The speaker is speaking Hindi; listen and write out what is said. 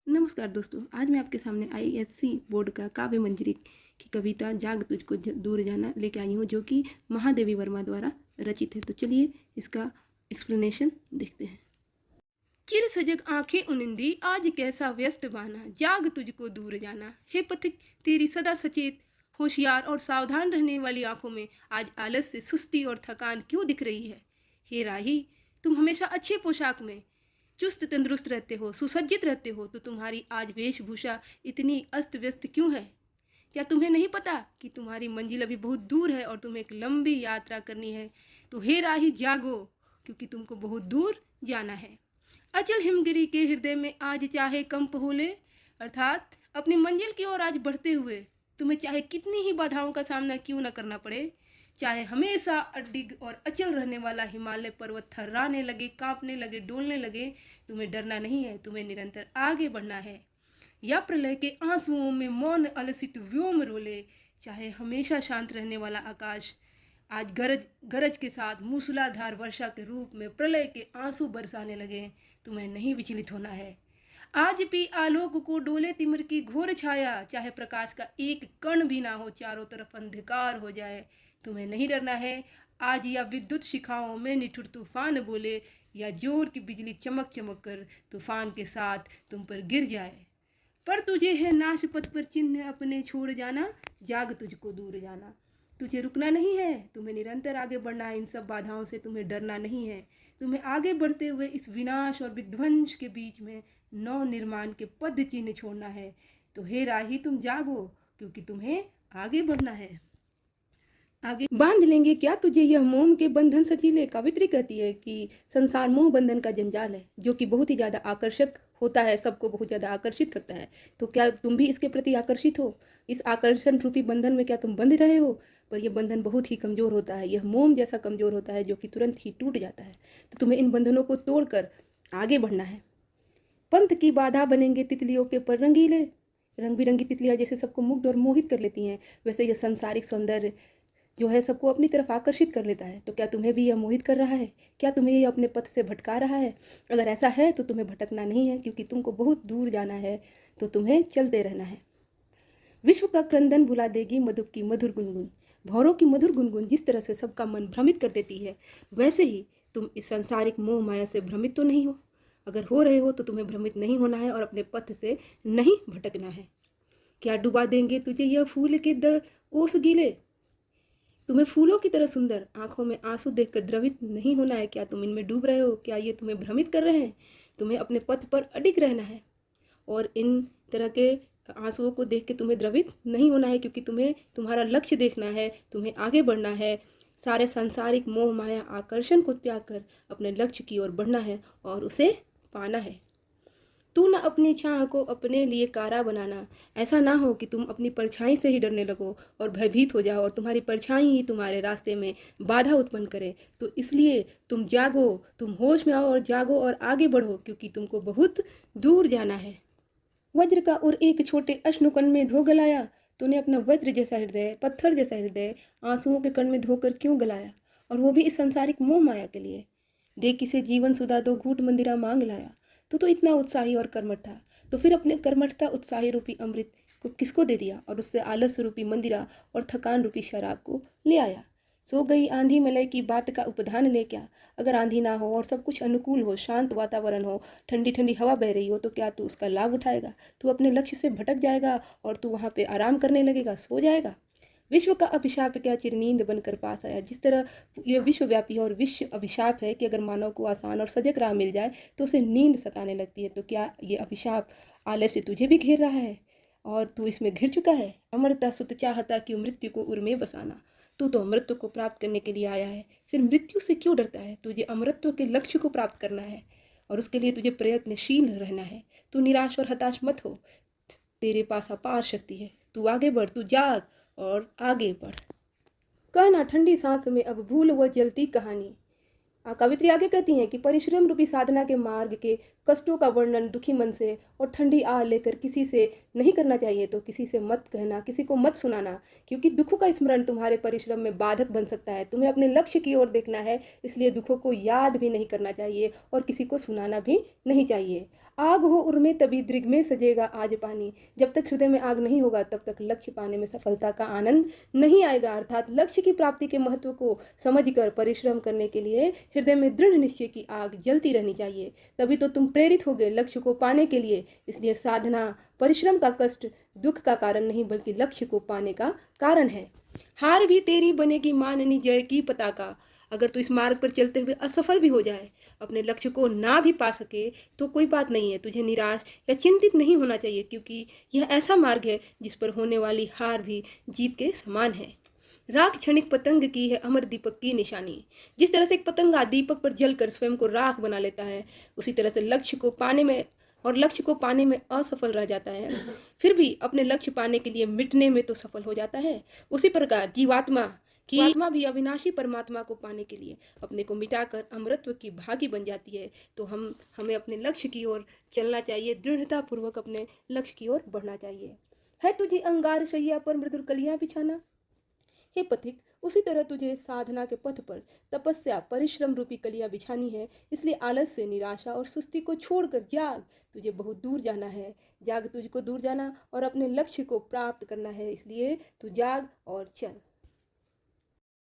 नमस्कार दोस्तों, आज मैं आपके सामने आईएससी बोर्ड का काव्य मंजरी की कविता जाग तुझको दूर जाना लेके आई हूँ, जो कि महादेवी वर्मा द्वारा रचित है। तो चलिए इसका एक्सप्लेनेशन देखते हैं। चिर सजग आंखें उनिंदी, आज कैसा व्यस्त बाना, जाग तुझको दूर जाना। हे पथिक, तेरी सदा सचेत होशियार और सावधान रहने वाली आंखों में आज आलस से सुस्ती और थकान क्यों दिख रही है। हे राही, तुम हमेशा अच्छे पोशाक में चुस्त तंदुरुस्त रहते हो, सुसज्जित रहते हो, तो तुम्हारी आज वेशभूषा इतनी अस्त व्यस्त क्यों है। क्या तुम्हें नहीं पता कि तुम्हारी मंजिल अभी बहुत दूर है और तुम्हें एक लंबी यात्रा करनी है। तो हे राही जागो, क्योंकि तुमको बहुत दूर जाना है। अचल हिमगिरी के हृदय में आज चाहे कंप हो ले, अर्थात अपनी मंजिल की ओर आज बढ़ते हुए तुम्हें चाहे कितनी ही बाधाओं का सामना क्यों न करना पड़े, चाहे हमेशा अडिग और अचल रहने वाला हिमालय पर्वत थर्राने लगे, कांपने लगे, डोलने लगे, तुम्हें डरना नहीं है, तुम्हें निरंतर आगे बढ़ना है। या प्रलय के आंसुओं में मौन अलसित व्योम रोले, चाहे हमेशा शांत रहने वाला आकाश आज गरज गरज के साथ मूसलाधार वर्षा के रूप में प्रलय के आंसू बरसाने लगे, तुम्हें नहीं विचलित होना है। आज भी आलोक को डोले तिमिर की घोर छाया, चाहे प्रकाश का एक कण भी ना हो, चारों तरफ अंधकार हो जाए, तुम्हें नहीं डरना है। आज या विद्युत शिखाओं में निठुर तूफान बोले, या जोर की बिजली चमक चमक कर तूफान के साथ तुम पर गिर जाए, पर तुझे है नाश पथ पर चिन्ह अपने छोड़ जाना, जाग तुझको दूर जाना। तुझे रुकना नहीं है, तुम्हें निरंतर आगे बढ़ना है। इन सब बाधाओं से तुम्हें डरना नहीं है। तुम्हें आगे बढ़ते हुए इस विनाश और विध्वंस के बीच में नव निर्माण के पद चिन्ह छोड़ना है। तो हे राही, तुम जागो, क्योंकि तुम्हें आगे बढ़ना है। आगे बांध लेंगे क्या तुझे यह मोह के बंधन सचीले। कवित्री कहती है कि संसार मोह बंधन का जंजाल है, जो कि बहुत ही ज्यादा आकर्षक होता है, सबको बहुत ज्यादा आकर्षित करता है। तो क्या तुम भी इसके प्रति आकर्षित हो? इस आकर्षण रूपी बंधन में क्या तुम बंध रहे हो? पर यह बंधन बहुत ही कमजोर होता है, यह मोम जैसा कमजोर होता है, जो कि तुरंत ही टूट जाता है। तो तुम्हें इन बंधनों को तोड़कर आगे बढ़ना है। पंथ की बाधा बनेंगे तितलियों के पर रंगीले, रंग बिरंगी तितलियां जैसे सबको मुग्ध और मोहित कर लेती हैं, वैसे यह संसारिक सौंदर्य जो है सबको अपनी तरफ आकर्षित कर लेता है। तो क्या तुम्हें भी यह मोहित कर रहा है? क्या तुम्हें यह अपने पथ से भटका रहा है? अगर ऐसा है तो तुम्हें भटकना नहीं है, क्योंकि तुमको बहुत दूर जाना है, तो तुम्हें चलते रहना है। विश्व का क्रंदन भुला देगी मधुप की मधुर गुनगुन, भौरों की मधुर गुनगुन जिस तरह से सबका मन भ्रमित कर देती है, वैसे ही तुम इस सांसारिक मोह माया से भ्रमित तो नहीं हो। अगर हो रहे हो तो तुम्हें भ्रमित नहीं होना है और अपने पथ से नहीं भटकना है। क्या डुबा देंगे तुझे यह फूल के ओस गीले, तुम्हें फूलों की तरह सुंदर आंखों में आंसू देखकर द्रवित नहीं होना है। क्या तुम इनमें डूब रहे हो? क्या ये तुम्हें भ्रमित कर रहे हैं? तुम्हें अपने पथ पर अडिग रहना है और इन तरह के आंसुओं को देख के तुम्हें द्रवित नहीं होना है, क्योंकि तुम्हें तुम्हारा लक्ष्य देखना है, तुम्हें आगे बढ़ना है। सारे सांसारिक मोह माया आकर्षण को त्याग कर अपने लक्ष्य की ओर बढ़ना है और उसे पाना है। तू न अपनी छाह को अपने लिए कारा बनाना, ऐसा ना हो कि तुम अपनी परछाई से ही डरने लगो और भयभीत हो जाओ और तुम्हारी परछाई ही तुम्हारे रास्ते में बाधा उत्पन्न करे। तो इसलिए तुम जागो, तुम होश में आओ और जागो और आगे बढ़ो, क्योंकि तुमको बहुत दूर जाना है। वज्र का और एक छोटे अश्नुकण में धो गलाया, तूने अपना वज्र जैसा हृदय, पत्थर जैसा हृदय आंसुओं के कण में धोकर क्यों गलाया, और वो भी इस संसारिक मोह माया के लिए। देख किसे जीवन सुधा दो घूट मंदिरा मांग लाया। तो इतना उत्साही और कर्मठ था, तो फिर अपने कर्मठता उत्साही रूपी अमृत को किसको दे दिया और उससे आलस रूपी मंदिरा और थकान रूपी शराब को ले आया। सो गई आंधी मलय की बात का उपधान ले क्या। अगर आंधी ना हो और सब कुछ अनुकूल हो, शांत वातावरण हो, ठंडी ठंडी हवा बह रही हो, तो क्या तू उसका लाभ उठाएगा? तू अपने लक्ष्य से भटक जाएगा और तू वहां पे आराम करने लगेगा, सो जाएगा। विश्व का अभिशाप क्या चिरनींद बनकर पास आया। जिस तरह ये विश्वव्यापी और विश्व अभिशाप है कि अगर मानव को आसान और सजग राह मिल जाए तो उसे नींद सताने लगती है, तो क्या ये अभिशाप आलस्य से तुझे भी घेर रहा है और तू इसमें घिर चुका है? अमरता सुत चाहता कि मृत्यु को उर में बसाना, तू तो अमृत्व को प्राप्त करने के लिए आया है, फिर मृत्यु से क्यों डरता है? तुझे अमृत्व के लक्ष्य को प्राप्त करना है और उसके लिए तुझे प्रयत्नशील रहना है। तू निराश और हताश मत हो, तेरे पास अपार शक्ति है। तू आगे बढ़, तू जाग और आगे बढ़। कहना ठंडी सांस में अब भूल वह जलती कहानी। कवित्री आगे कहती हैं कि परिश्रम रूपी साधना के मार्ग के कष्टों का वर्णन दुखी मन से और ठंडी आह लेकर किसी से नहीं करना चाहिए। तो किसी से मत कहना, किसी को मत सुनाना, क्योंकि दुखों का स्मरण तुम्हारे परिश्रम में बाधक बन सकता है। तुम्हें अपने लक्ष्य की ओर देखना है, इसलिए दुखों को याद भी नहीं करना चाहिए और किसी को सुनाना भी नहीं चाहिए। आग हो उर्मे तभी दृग में सजेगा आज पानी। जब तक हृदय में आग नहीं होगा तब तक लक्ष्य पाने में सफलता का आनंद नहीं आएगा। अर्थात लक्ष्य की प्राप्ति के महत्व को समझकर परिश्रम करने के लिए हृदय में दृढ़ निश्चय की आग जलती रहनी चाहिए, तभी तो तुम प्रेरित होगे लक्ष्य को पाने के लिए। इसलिए साधना परिश्रम का कष्ट दुख का कारण नहीं बल्कि लक्ष्य को पाने का कारण है। हार भी तेरी बनेगी माननी जय की पताका। अगर तू इस मार्ग पर चलते हुए असफल भी हो जाए, अपने लक्ष्य को ना भी पा सके, तो कोई बात नहीं है, तुझे निराश या चिंतित नहीं होना चाहिए, क्योंकि यह ऐसा मार्ग है जिस पर होने वाली हार भी जीत के समान है। राख क्षणिक पतंग की है अमर दीपक की निशानी। जिस तरह से एक पतंगा दीपक पर जलकर स्वयं को राख बना लेता है, उसी तरह से लक्ष्य को पाने में असफल रह जाता है, फिर भी अपने लक्ष्य पाने के लिए मिटने में तो सफल हो जाता है। उसी प्रकार जीवात्मा भी अविनाशी परमात्मा को पाने के लिए अपने को मिटाकर अमृतत्व की भागी बन जाती है। तो हमें अपने लक्ष्य की ओर चलना चाहिए, दृढ़ता पूर्वक अपने लक्ष्य की ओर बढ़ना चाहिए। है तुझे अंगार शैया पर मृदुल कलियां बिछाना। हे पथिक, उसी तरह तुझे साधना के पथ पर तपस्या परिश्रम रूपी कलियां बिछानी है। इसलिए आलस्य, निराशा और सुस्ती को छोड़कर जाग। तुझे बहुत दूर जाना है। जाग, तुझको दूर जाना और अपने लक्ष्य को प्राप्त करना है। इसलिए तू जाग और चल।